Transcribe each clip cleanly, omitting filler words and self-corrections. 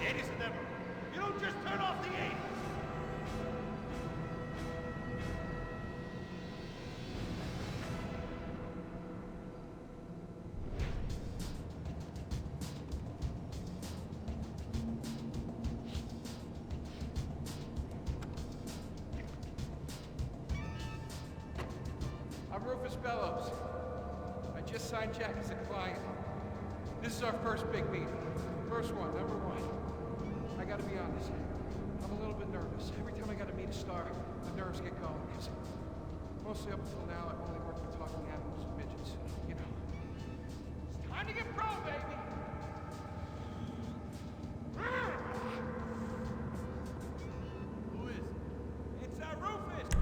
80s and ever. You don't just turn off the 80s. I'm Rufus Bellows. I just signed Jack as a client. This is our first big meeting. First one, number one. I gotta be honest, I'm a little bit nervous. Every time I gotta meet a star, the nerves get going. 'Cause mostly up until now, I've only worked with talking animals and midgets. You know. It's time to get pro, baby! Who is it? It's Rufus!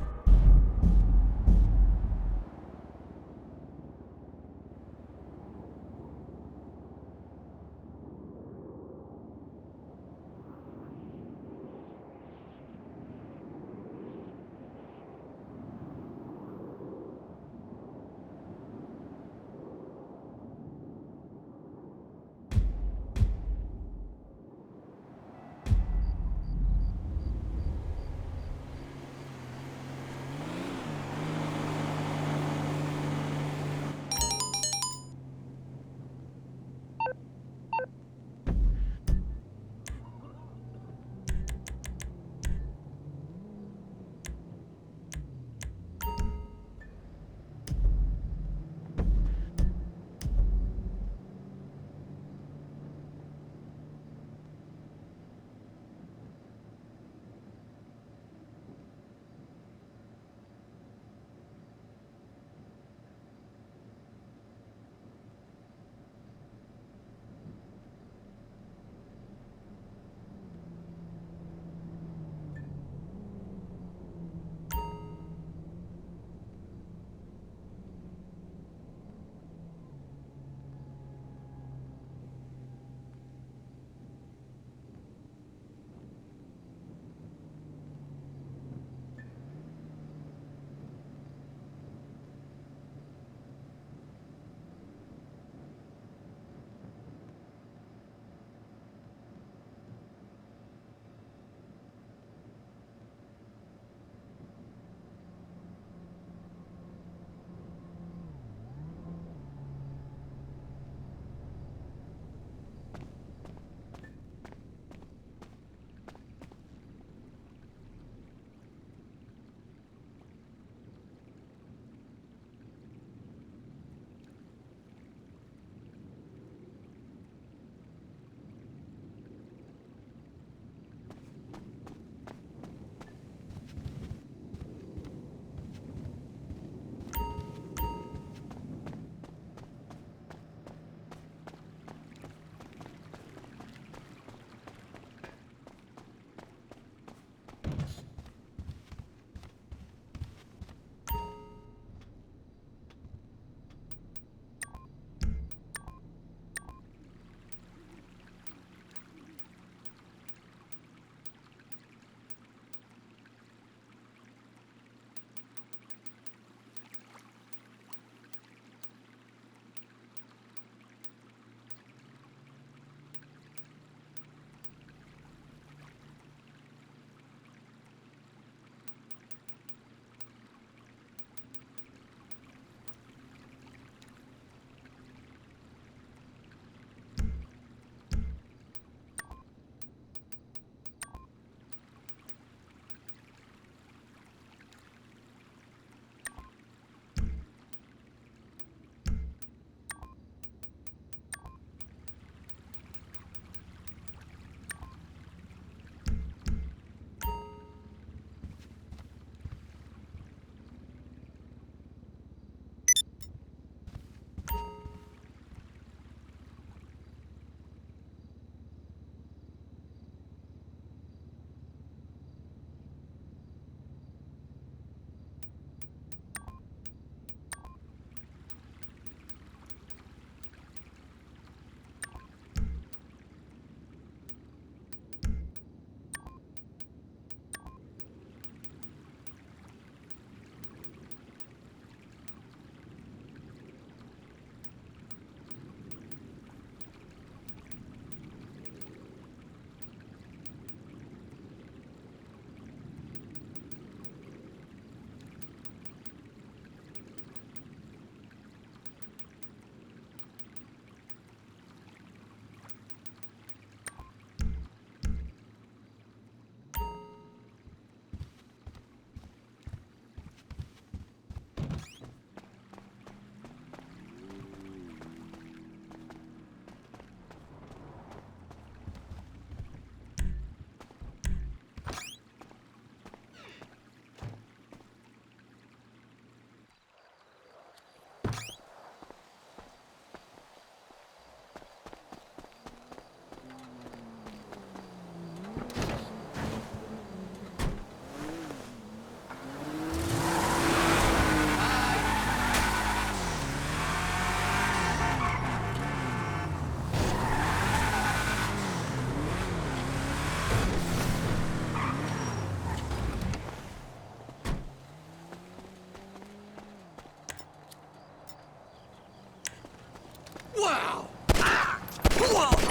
Wow! Ah! Whoa!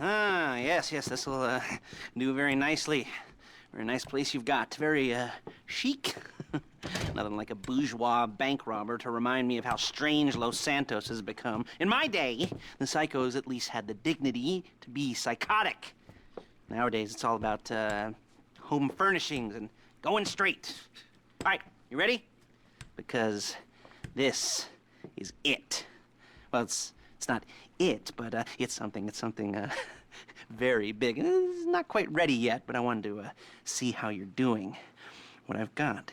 Yes, this'll do very nicely. Very nice place you've got. Very chic. Nothing like a bourgeois bank robber to remind me of how strange Los Santos has become. In my day, the psychos at least had the dignity to be psychotic. Nowadays, it's all about home furnishings and going straight. All right, you ready? Because this is it. Well, it's not it, but it's something very big. It's not quite ready yet, but I wanted to see how you're doing. What I've got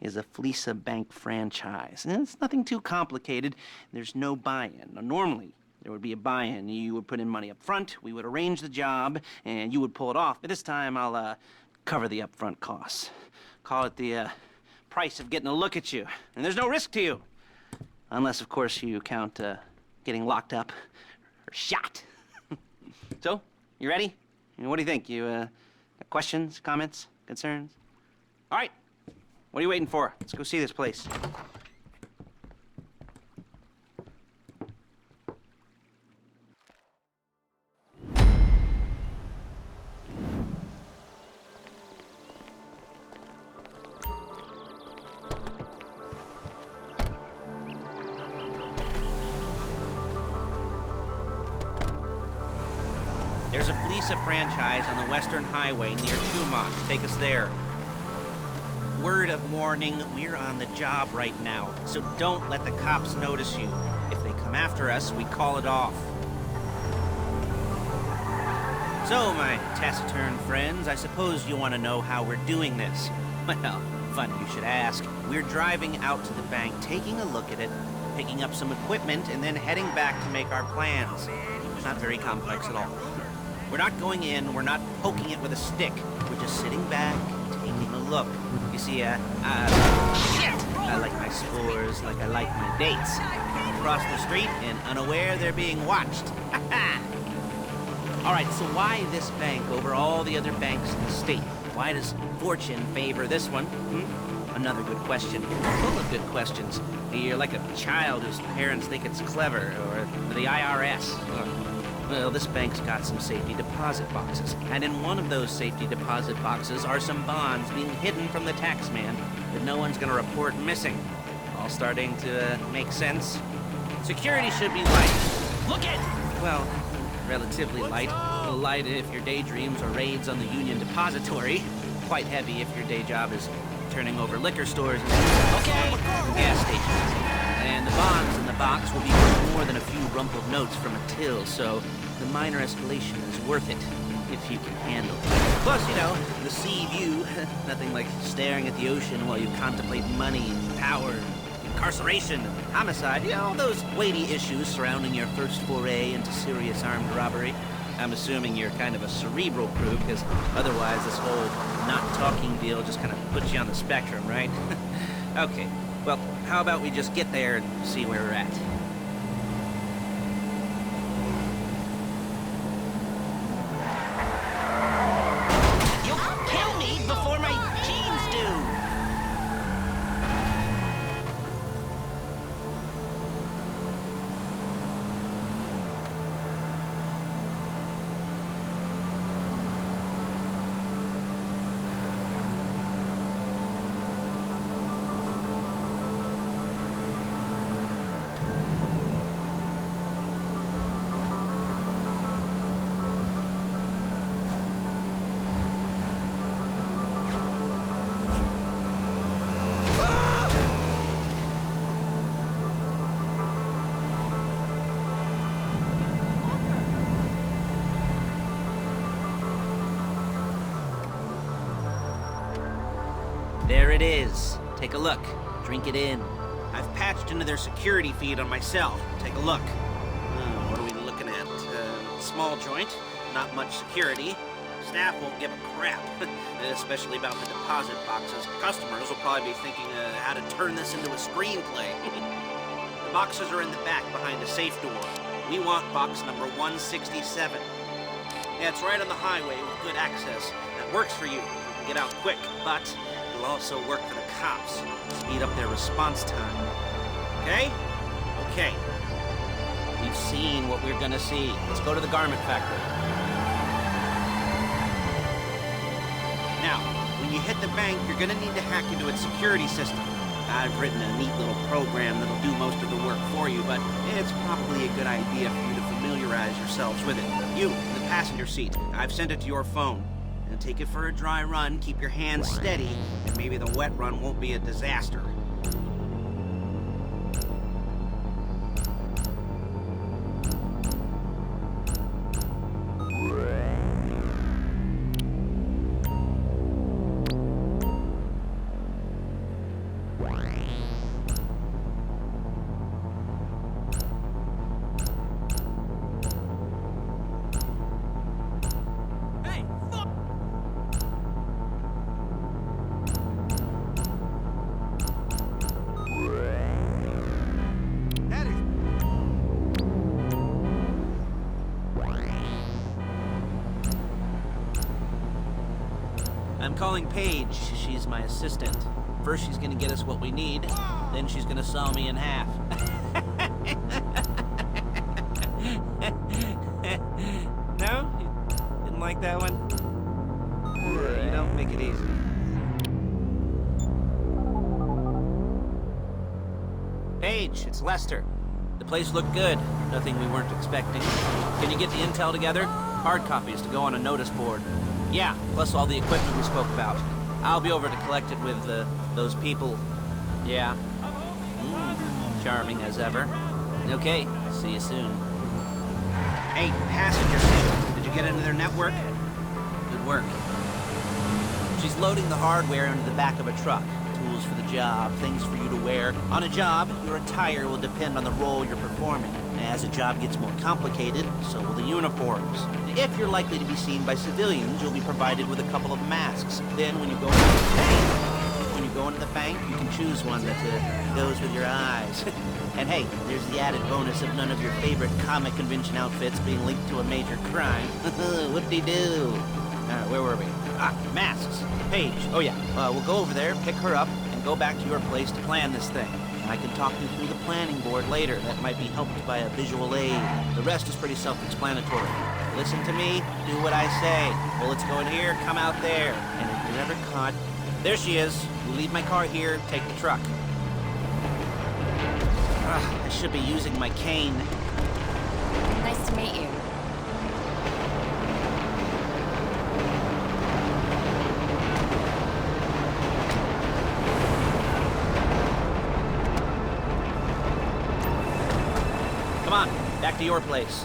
is a Fleeca bank franchise. And it's nothing too complicated. There's no buy-in. Now, normally, there would be a buy-in. You would put in money up front, we would arrange the job, and you would pull it off. But this time, I'll cover the upfront costs. Call it the price of getting a look at you. And there's no risk to you. Unless, of course, you count getting locked up or shot. So, you ready? What do you think? You got questions, comments, concerns? All right. What are you waiting for? Let's go see this place. There's a Fleeca franchise on the Western Highway near Tumont. Take us there. Word of warning, we're on the job right now, so don't let the cops notice you. If they come after us, we call it off. So, my taciturn friends, I suppose you want to know how we're doing this. Well, funny you should ask. We're driving out to the bank, taking a look at it, picking up some equipment, and then heading back to make our plans. Not very complex at all. We're not going in, we're not poking it with a stick. We're just sitting back, taking a look. You see, shit! I like my scores like I like my dates. Across the street and unaware they're being watched. All right, so why this bank over all the other banks in the state? Why does fortune favor this one? Another good question. Full of good questions. You're like a child whose parents think it's clever, or the IRS. Well, this bank's got some safety deposit boxes, and in one of those safety deposit boxes are some bonds being hidden from the tax man that no one's gonna report missing. All starting to make sense? Security should be light. Look at! Well, relatively light. Light if your daydreams are raids on the Union Depository. Quite heavy if your day job is turning over liquor stores and gas stations. And the bonds in the box will be worth more than a few rumpled notes from a till, so the minor escalation is worth it, if you can handle it. Plus, you know, the sea view, nothing like staring at the ocean while you contemplate money, power, incarceration, homicide, you know, all those weighty issues surrounding your first foray into serious armed robbery. I'm assuming you're kind of a cerebral crew, because otherwise this whole not talking deal just kind of puts you on the spectrum, right? Okay, well, how about we just get there and see where we're at? You'll kill me before my jeans do! There it is. Take a look. Drink it in. I've patched into their security feed on my cell. Take a look. What are we looking at? Small joint, not much security. Staff won't give a crap, especially about the deposit boxes. Customers will probably be thinking how to turn this into a screenplay. The boxes are in the back behind a safe door. We want box number 167. Yeah, it's right on the highway with good access. That works for you. You can get out quick, but it'll also work for the cops. Speed up their response time. Okay? Okay. We've seen what we're gonna see. Let's go to the garment factory. Now, when you hit the bank, you're gonna need to hack into its security system. I've written a neat little program that'll do most of the work for you, but it's probably a good idea for you to familiarize yourselves with it. You, in the passenger seat, I've sent it to your phone. And take it for a dry run, keep your hands steady, and maybe the wet run won't be a disaster. I'm calling Paige. She's my assistant. First she's gonna get us what we need, then she's gonna saw me in half. No? You didn't like that one? You don't make it easy. Paige, it's Lester. The place looked good. Nothing we weren't expecting. Can you get the intel together? Hard copies to go on a notice board. Yeah, plus all the equipment we spoke about. I'll be over to collect it with, those people. Yeah. Charming as ever. Okay, see you soon. Hey, passengers, did you get into their network? Good work. She's loading the hardware into the back of a truck. Tools for the job, things for you to wear. On a job, your attire will depend on the role you're performing. As the job gets more complicated, so will the uniforms. If you're likely to be seen by civilians, you'll be provided with a couple of masks. Then when you go into the bank, you can choose one that goes with your eyes. And hey, there's the added bonus of none of your favorite comic convention outfits being linked to a major crime. Whoop-de-doo. Where were we? Masks. Paige. Oh yeah, we'll go over there, pick her up, and go back to your place to plan this thing. I can talk you through the planning board later. That might be helped by a visual aid. The rest is pretty self-explanatory. Listen to me, do what I say. Bullets go in here, come out there. And if you're ever caught... There she is. You leave my car here, take the truck. I should be using my cane. Nice to meet you. Come on, back to your place.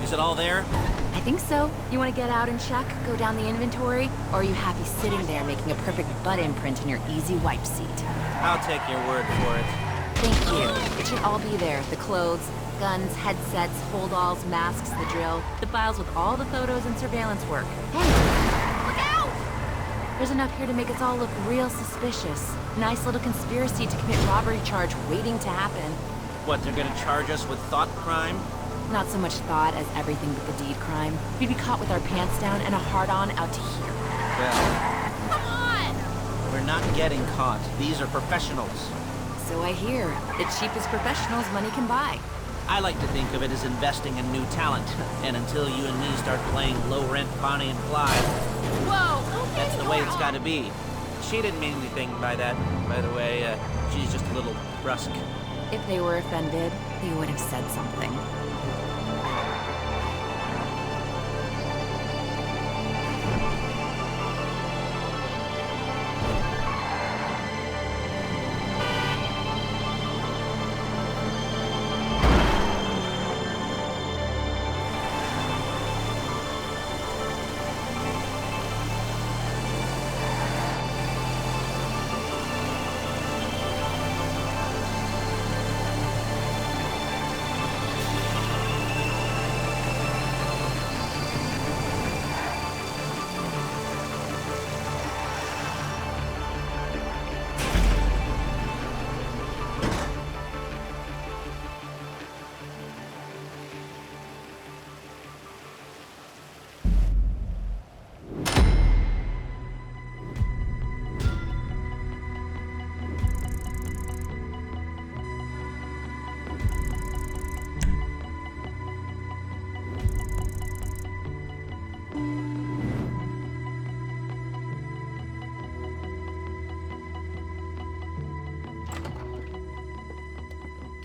Is it all there? I think so. You want to get out and check, go down the inventory, or are you happy sitting there making a perfect butt imprint in your easy wipe seat? I'll take your word for it. Thank you. It should all be there. The clothes, guns, headsets, hold-alls, masks, the drill, the files with all the photos and surveillance work. Hey, look out! There's enough here to make us all look real suspicious. Nice little conspiracy to commit robbery charge waiting to happen. What, they're gonna charge us with thought crime? Not so much thought as everything but the deed crime. We'd be caught with our pants down and a hard-on out to here. Well... Come on! We're not getting caught. These are professionals. So I hear. The cheapest professionals money can buy. I like to think of it as investing in new talent. And until you and me start playing low-rent Bonnie and Clyde... Whoa! That's the way it's gotta be. She didn't mean anything by that, by the way. She's just a little brusque. If they were offended, they would have said something.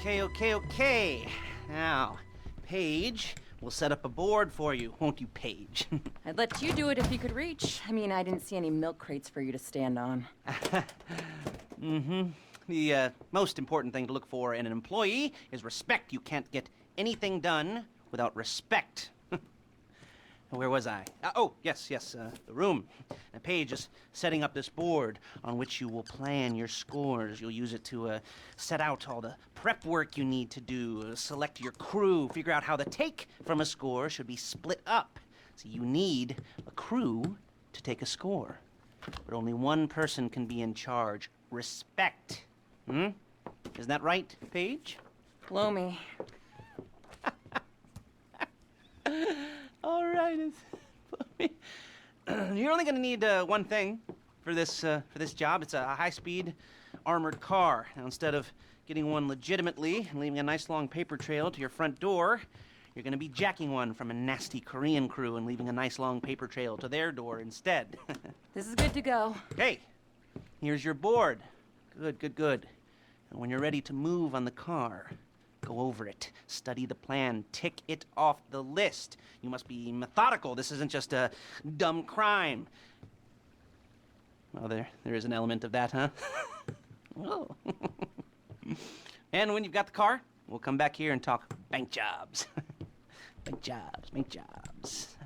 Okay. Now, Paige, we'll set up a board for you, won't you, Paige? I'd let you do it if you could reach. I mean, I didn't see any milk crates for you to stand on. The most important thing to look for in an employee is respect. You can't get anything done without respect. Where was I? Yes, the room. And Paige is setting up this board on which you will plan your scores. You'll use it to set out all the prep work you need to do, select your crew, figure out how the take from a score should be split up. So you need a crew to take a score. But only one person can be in charge. Respect. Isn't that right, Paige? Blow me. All right. You're only going to need one thing for this job. It's a high-speed armored car. Now, instead of getting one legitimately and leaving a nice long paper trail to your front door, you're going to be jacking one from a nasty Korean crew and leaving a nice long paper trail to their door instead. This is good to go. Okay, here's your board. Good. And when you're ready to move on the car, go over it, study the plan, tick it off the list. You must be methodical. This isn't just a dumb crime. Well, there is an element of that, huh? Oh. And when you've got the car, we'll come back here and talk bank jobs. Bank jobs.